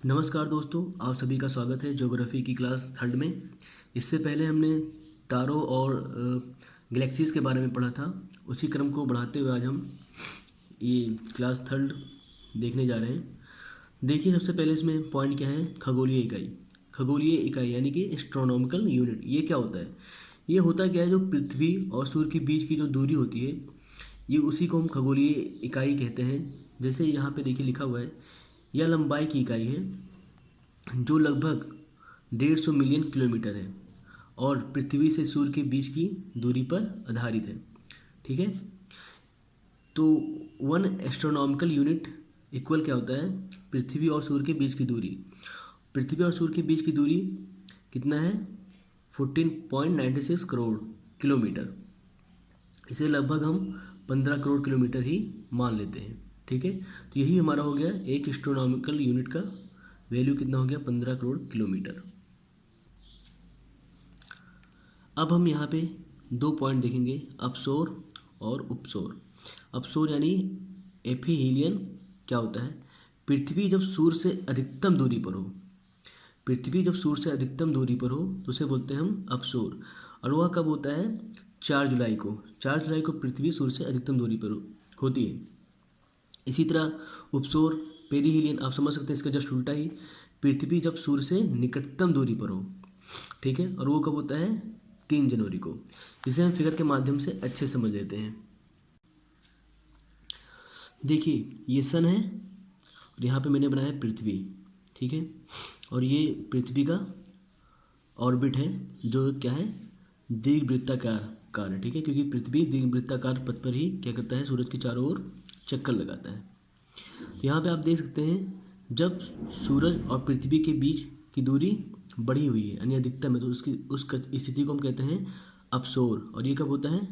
नमस्कार दोस्तों, आप सभी का स्वागत है ज्योग्राफी की क्लास थर्ड में। इससे पहले हमने तारों और गैलेक्सीज़ के बारे में पढ़ा था। उसी क्रम को बढ़ाते हुए आज हम ये क्लास थर्ड देखने जा रहे हैं। देखिए, सबसे पहले इसमें पॉइंट क्या है, खगोलीय इकाई। खगोलीय इकाई यानी कि एस्ट्रोनॉमिकल यूनिट, ये क्या होता है? ये होता क्या है, जो पृथ्वी और सूर्य के बीच की जो दूरी होती है, ये उसी को हम खगोलीय इकाई कहते हैं। जैसे यहाँ पे देखिए लिखा हुआ है, यह लंबाई की इकाई है जो लगभग 150 मिलियन किलोमीटर है और पृथ्वी से सूर्य के बीच की दूरी पर आधारित है। ठीक है, तो 1 एस्ट्रोनॉमिकल यूनिट इक्वल क्या होता है, पृथ्वी और सूर्य के बीच की दूरी। पृथ्वी और सूर्य के बीच की दूरी कितना है, 14.96 करोड़ किलोमीटर। इसे लगभग हम 15 करोड़ किलोमीटर ही मान लेते हैं। ठीक है, तो यही हमारा हो गया एक एस्ट्रोनॉमिकल यूनिट का वैल्यू कितना हो गया, 15 करोड़ किलोमीटर। अब हम यहाँ पे दो पॉइंट देखेंगे, अपसोर और उपसोर। अपसोर यानी एफिहीलियन क्या होता है, पृथ्वी जब सूर्य से अधिकतम दूरी पर हो। पृथ्वी जब सूर्य से अधिकतम दूरी पर हो तो उसे बोलते हैं हम अपसोर। और वह कब होता है, 4 जुलाई को। 4 जुलाई को पृथ्वी सूर्य से अधिकतम दूरी पर होती है। इसी तरह उपसौर पेरिहीलियन, आप समझ सकते हैं इसका जस्ट उल्टा ही, पृथ्वी जब सूर्य से निकटतम दूरी पर हो। ठीक है, और वो कब होता है, 3 जनवरी को। इसे हम फिगर के माध्यम से अच्छे समझ लेते हैं। देखिए, ये सन है और यहाँ पे मैंने बनाया पृथ्वी। ठीक है, और ये पृथ्वी का ऑर्बिट है जो क्या है, दीर्घवृत्ताकार है। ठीक है, क्योंकि पृथ्वी दीर्घवृत्ताकार पथ पर ही क्या करता है, सूरज के चारों ओर चक्कर लगाता है। तो यहाँ पे आप देख सकते हैं, जब सूरज और पृथ्वी के बीच की दूरी बढ़ी हुई है यानी अधिकतम है, तो उसकी उस स्थिति को हम कहते हैं अपसोर। और ये कब होता है,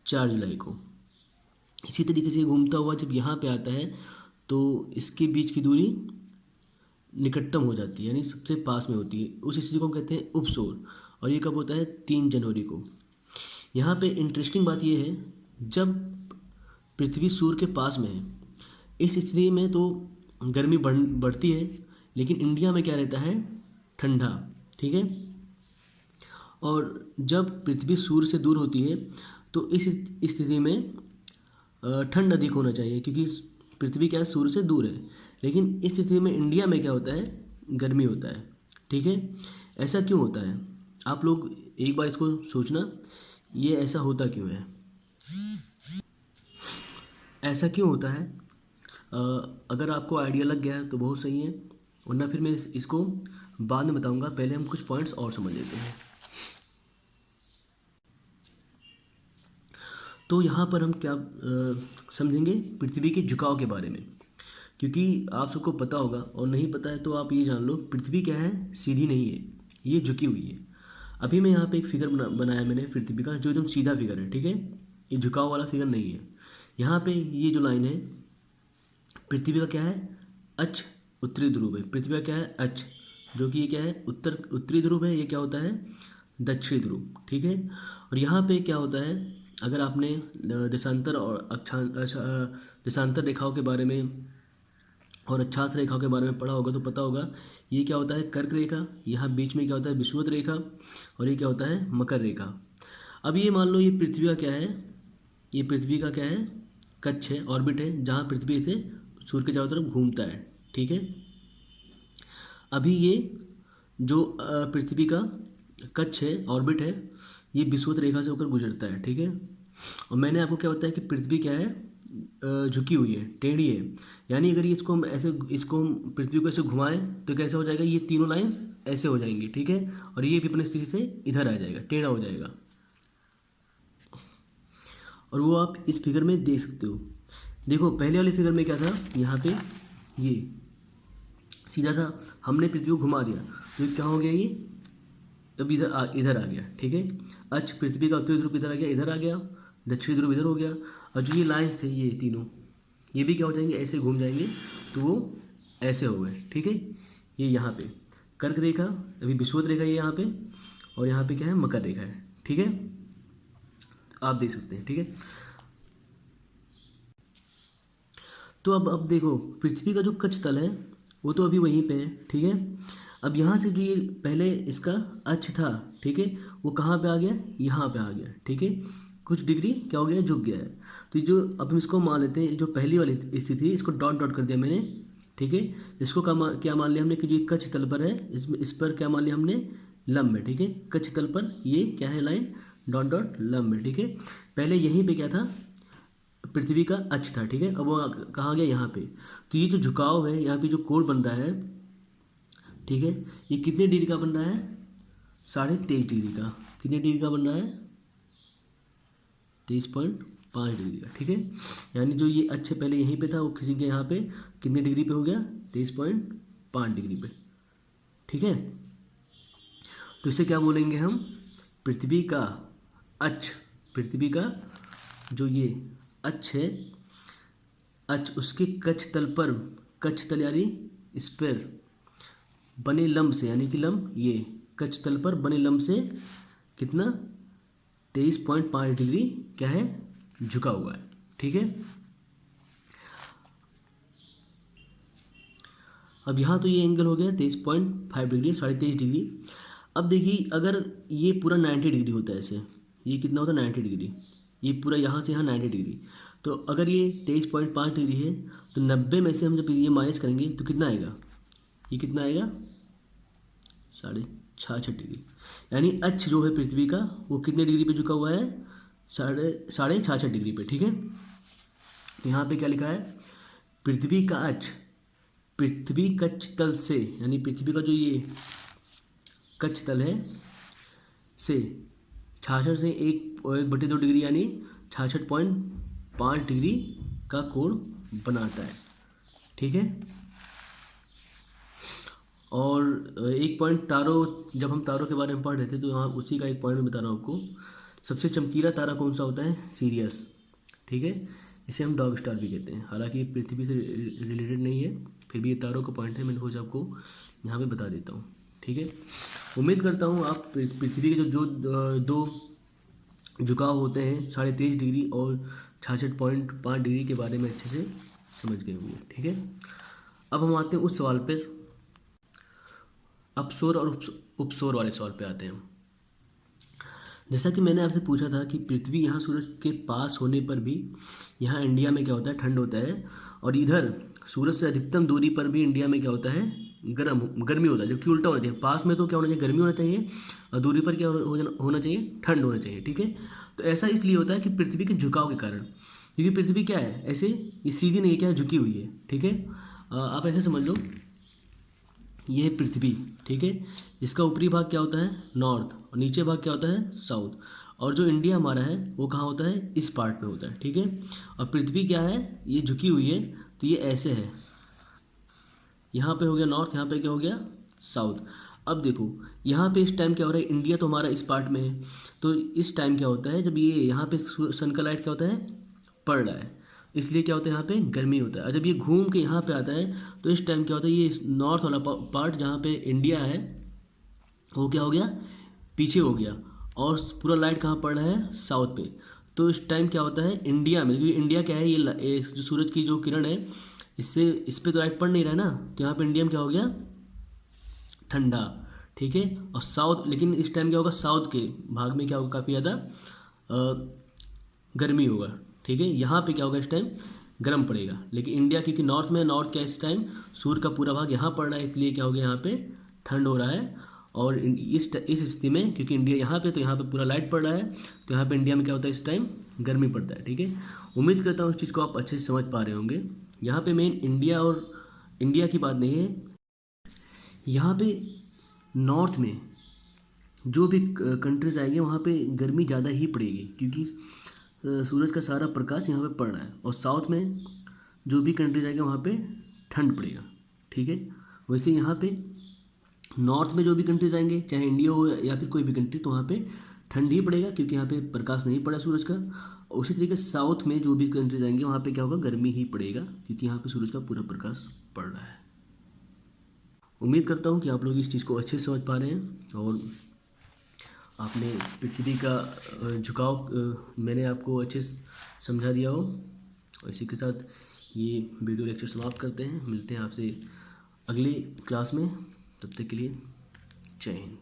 4 जुलाई को। इसी तरीके से घूमता हुआ जब यहाँ पे आता है तो इसके बीच की दूरी निकटतम हो जाती है यानी सबसे पास में होती है, उस स्थिति को हम कहते हैं उपसोर। और ये कब होता है, 3 जनवरी को। यहाँ पे इंटरेस्टिंग बात ये है, जब पृथ्वी सूर्य के पास में है, इस स्थिति में तो गर्मी बढ़ती है, लेकिन इंडिया में क्या रहता है, ठंडा। ठीक है, और जब पृथ्वी सूर्य से दूर होती है तो इस स्थिति में ठंड अधिक होना चाहिए, क्योंकि पृथ्वी क्या है, सूर्य से दूर है। लेकिन इस स्थिति में इंडिया में क्या होता है, गर्मी होता है। ठीक है, ऐसा क्यों होता है, आप लोग एक बार इसको सोचना, ये ऐसा होता क्यों है, ऐसा क्यों होता है। अगर आपको आइडिया लग गया है तो बहुत सही है, वरना फिर मैं इसको बाद में बताऊंगा। पहले हम कुछ पॉइंट्स और समझ लेते हैं। तो यहाँ पर हम क्या समझेंगे, पृथ्वी के झुकाव के बारे में। क्योंकि आप सबको पता होगा, और नहीं पता है तो आप ये जान लो, पृथ्वी क्या है, सीधी नहीं है, ये झुकी हुई है। अभी मैं यहाँ पे एक फिगर बनाया मैंने पृथ्वी का, जो एकदम सीधा फिगर है। ठीक है, ये झुकाव वाला फिगर नहीं है। यहाँ पे ये जो लाइन है, पृथ्वी का क्या है, अक्ष उत्तरी ध्रुव है। पृथ्वी का क्या है, अक्ष, जो कि ये क्या है, उत्तरी ध्रुव है। ये क्या होता है, दक्षिणी ध्रुव। ठीक है, और यहाँ पे क्या होता है, अगर आपने देशांतर और देशांतर रेखाओं के बारे में और अक्षांश रेखाओं के बारे में पढ़ा होगा तो पता होगा, ये क्या होता है, कर्क रेखा। यहाँ बीच में क्या होता है, विषुवत रेखा। और ये क्या होता है, मकर रेखा। अब ये मान लो, ये पृथ्वी का क्या है, ये पृथ्वी का क्या है, कक्ष है, ऑर्बिट है, जहाँ पृथ्वी से सूर्य के चारों तरफ घूमता है। ठीक है, अभी ये जो पृथ्वी का कक्ष है, ऑर्बिट है, ये विषुवत रेखा से होकर गुजरता है। ठीक है, और मैंने आपको क्या बताया कि पृथ्वी क्या है, झुकी हुई है, टेढ़ी है। यानी अगर इसको हम ऐसे, इसको हम पृथ्वी को ऐसे घुमाएं तो कैसे हो जाएगा, ये तीनों लाइंस ऐसे हो जाएंगी। ठीक है, और ये भी अपनी स्थिति से इधर आ जाएगा, टेढ़ा हो जाएगा। और वो आप इस फिगर में देख सकते हो। देखो, पहले वाले फिगर में क्या था, यहाँ पे ये सीधा था, हमने पृथ्वी को घुमा दिया तो ये क्या हो गया, ये अब इधर आ गया। ठीक है, अक्ष पृथ्वी का उत्तरी ध्रुव इधर आ गया, इधर आ गया, दक्षिणी ध्रुव इधर हो गया। और जो ये लाइंस थे, ये तीनों, ये भी क्या हो जाएंगे, ऐसे घूम जाएंगे, तो वो ऐसे हो गए। ठीक है, ये यहाँ पे कर्क रेखा, अभी विषुवत रेखा ये यहाँ पे, और यहाँ पे क्या है, मकर रेखा है। ठीक है, आप देख सकते हैं। ठीक है, तो अब देखो, पृथ्वी का जो कक्ष तल है वो तो अभी वहीं पे है, ठीक है। अब यहाँ से जो ये पहले इसका अक्ष था, ठीक है, वो कहाँ पे आ गया, यहाँ पे आ गया, ठीक है, कुछ डिग्री क्या हो गया, झुक गया है। तो ये जो अब हम इसको मान लेते हैं, जो पहली वाली स्थिति थी इसको डॉट डॉट कर दिया मैंने, ठीक है। इसको क्या मान लिया हमने कि जो ये कच्छ तल पर है, इसमें इस पर क्या मान लिया हमने, लंब है, ठीक है। कच्छ तल पर ये क्या है, लाइन डॉट डॉट लंब है, ठीक है। पहले यहीं पे क्या था, पृथ्वी का अक्ष था, ठीक है। अब वो कहाँ गया, यहाँ पे। तो ये जो झुकाव है, यहाँ पे जो कोण बन रहा है, ठीक है, ये कितने डिग्री का बन रहा है, 23.5 डिग्री का। कितने डिग्री का बन रहा है, 23.5 डिग्री का, ठीक है। यानी जो ये अक्ष पहले यहीं पे था, वो किसी के यहाँ पे कितने डिग्री पे हो गया, 23.5 डिग्री पे, ठीक है। तो इसे क्या बोलेंगे हम, पृथ्वी का अक्ष, पृथ्वी का जो ये अक्ष है, अक्ष उसके कच्छ तल पर, कच्छ तल यानी इस पर बने लंब से, यानी कि लंब ये कच्छ तल पर बने लंब से कितना, 23.5 डिग्री क्या है, झुका हुआ है, ठीक है। अब यहाँ तो ये एंगल हो गया 23.5 डिग्री, 23.5 डिग्री। अब देखिए अगर ये पूरा 90 डिग्री होता है ऐसे, ये कितना होता है 90 डिग्री, ये पूरा यहाँ से यहाँ 90 डिग्री। तो अगर ये 23.5 डिग्री है, तो 90 में से हम जब ये माइनस करेंगे तो कितना आएगा, ये कितना आएगा, 66.5 डिग्री। यानी अक्ष जो है पृथ्वी का, वो कितने डिग्री पे झुका हुआ है, 66.5 डिग्री पे, ठीक है। तो यहाँ पे क्या लिखा है, पृथ्वी का अक्ष पृथ्वी कच्छ तल से, यानी पृथ्वी का जो ये कच्छ तल है से 66 से 1/2 डिग्री, यानी 66.5 डिग्री का कोण बनाता है, ठीक है। और एक पॉइंट तारों, जब हम तारों के बारे में पढ़ रहे थे तो यहाँ उसी का एक पॉइंट मैं बता रहा हूँ आपको। सबसे चमकीला तारा कौन सा होता है, सीरियस, ठीक है। इसे हम डॉग स्टार भी कहते हैं, हालांकि ये पृथ्वी से रिलेटेड नहीं है, फिर भी ये तारों का पॉइंट है, मैंने सोचा आपको यहाँ पे बता देता हूँ, ठीक है। उम्मीद करता हूँ आप पृथ्वी के जो दो झुकाव होते हैं, 23.5 डिग्री और 66.5 डिग्री के बारे में अच्छे से समझ गए होंगे, ठीक है। अब हम आते हैं उस सवाल पर, अपसौर और उपसौर वाले सवाल पे आते हैं। जैसा कि मैंने आपसे पूछा था कि पृथ्वी यहाँ सूरज के पास होने पर भी यहाँ इंडिया में क्या होता है, ठंड होता है, और इधर सूरज से अधिकतम दूरी पर भी इंडिया में क्या होता है, गर्मी होता है। जबकि उल्टा होना चाहिए, पास में तो क्या होना चाहिए, गर्मी होना चाहिए, और दूरी पर क्या होना चाहिए, ठंड होना चाहिए, ठीक है। तो ऐसा इसलिए होता है कि पृथ्वी के झुकाव के कारण, क्योंकि पृथ्वी क्या है, ऐसे ये सीधी नहीं है, क्या है, झुकी हुई है, ठीक है। आप ऐसे समझ लो, ये है पृथ्वी, ठीक है। इसका ऊपरी भाग क्या होता है, नॉर्थ, और नीचे भाग क्या होता है, साउथ। और जो इंडिया हमारा है वो कहाँ होता है, इस पार्ट में होता है, ठीक है। और पृथ्वी क्या है, ये झुकी हुई है, तो ये ऐसे है, यहाँ पे हो गया नॉर्थ, यहाँ पे क्या हो गया, साउथ। अब देखो यहाँ पे इस टाइम क्या हो रहा है, इंडिया तो हमारा इस पार्ट में है, तो इस टाइम क्या होता है, जब ये यहाँ पे सन का लाइट क्या होता है, पड़ रहा है, इसलिए क्या होता है, यहाँ पे गर्मी होता है। और जब ये घूम के यहाँ पे आता है, तो इस टाइम क्या होता है, ये नॉर्थ वाला पार्ट जहाँ पे इंडिया है वो क्या हो गया, पीछे हो गया, और पूरा लाइट कहाँ पड़ रहा है, साउथ पे। तो इस टाइम क्या होता है, इंडिया में, क्योंकि इंडिया क्या है, ये जो सूरज की जो किरण है, इससे इस पर तो लाइट पड़ नहीं रहा है ना, तो यहाँ पे इंडिया में क्या हो गया, ठंडा, ठीक है। और साउथ, लेकिन इस टाइम क्या होगा, साउथ के भाग में क्या होगा, काफ़ी ज़्यादा गर्मी होगा, ठीक है। यहाँ पे क्या होगा, इस टाइम गर्म पड़ेगा, लेकिन इंडिया क्योंकि नॉर्थ में, नॉर्थ क्या इस टाइम सूर्य का पूरा भाग यहाँ पड़ रहा है, इसलिए क्या हो गया, यहाँ पे ठंड हो रहा है। और इस स्थिति में क्योंकि इंडिया यहाँ पे, तो यहाँ पे पूरा लाइट पड़ रहा है, तो यहाँ पे इंडिया में क्या होता है, इस टाइम गर्मी पड़ता है, ठीक है। उम्मीद करता हूँ इस चीज़ को आप अच्छे से समझ पा रहे होंगे। यहाँ पे मेन इंडिया और इंडिया की बात नहीं है, यहाँ पे नॉर्थ में जो भी कंट्रीज आएंगे वहाँ पे गर्मी ज़्यादा ही पड़ेगी, क्योंकि सूरज का सारा प्रकाश यहाँ पे पड़ रहा है। और साउथ में जो भी कंट्रीज आएंगे वहाँ पे ठंड पड़ेगा, ठीक है। वैसे यहाँ पे नॉर्थ में जो भी कंट्रीज आएंगे, चाहे इंडिया हो या फिर कोई भी कंट्री, तो वहाँ पे ठंड ही पड़ेगा, क्योंकि यहाँ पे प्रकाश नहीं पड़ा सूरज का। और उसी तरीके से साउथ में जो भी कंट्रीज आएंगे वहाँ पे क्या होगा, गर्मी ही पड़ेगा, क्योंकि यहाँ पे सूरज का पूरा प्रकाश पड़ रहा है। उम्मीद करता हूँ कि आप लोग इस चीज़ को अच्छे से समझ पा रहे हैं, और आपने पृथ्वी का झुकाव मैंने आपको अच्छे से समझा दिया हो। और इसी के साथ ये वीडियो लेक्चर समाप्त करते हैं, मिलते हैं आपसे अगली क्लास में। तब तक के लिए जय हिंद।